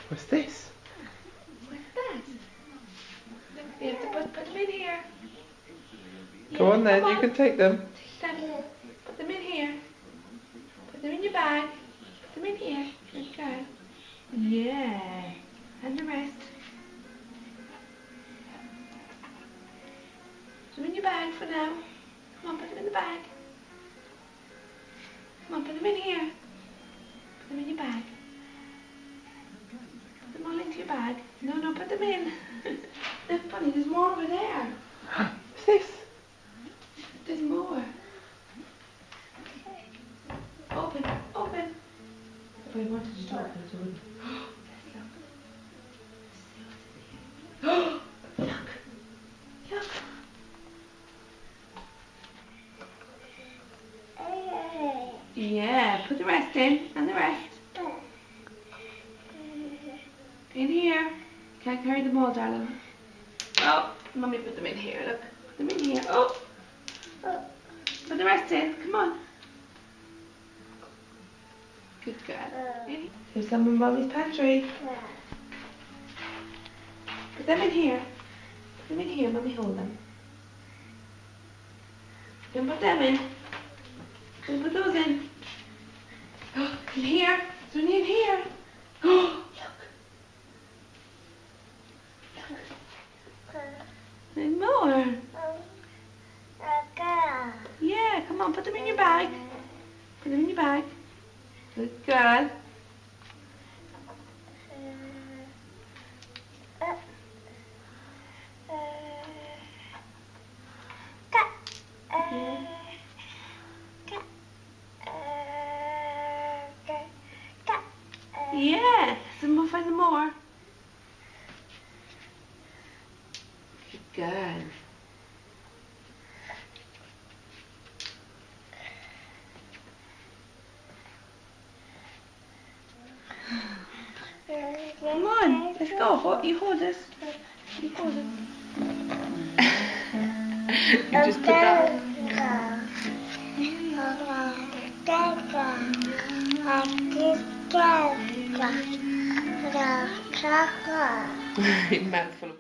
What's this? What's that? You have to put them in here. Go on then, you can take them. Take them. Put them in here. Put them in your bag. Put them in here. Good girl. Yeah. And the rest. Put them in your bag for now. Come on, put them in the bag. Come on, put them in here. Put them in your bag. Put them all into your bag. No, put them in. They're funny, there's more over there. What's this? There's more. Open. If I wanted you to open it, I wouldn't. Let's look. Look. Yeah, put the rest in, and the rest. In here. Can't carry them all, darling. Oh, Mummy put them in here, look. Put them in here. Oh. Put the rest in, come on. Good girl. Here's some in Mummy's pantry. Put them in here. Put them in here, Mummy hold them. You can put them in. You can put those in. Oh, in here. Is there any in here? Oh, look. There's more. Yeah, come on, put them in your bag. Put them in your bag. Good girl. Yeah, find some more. Good girl. Come on, let's go. You hold this. You hold it. You just put that. Mouthful of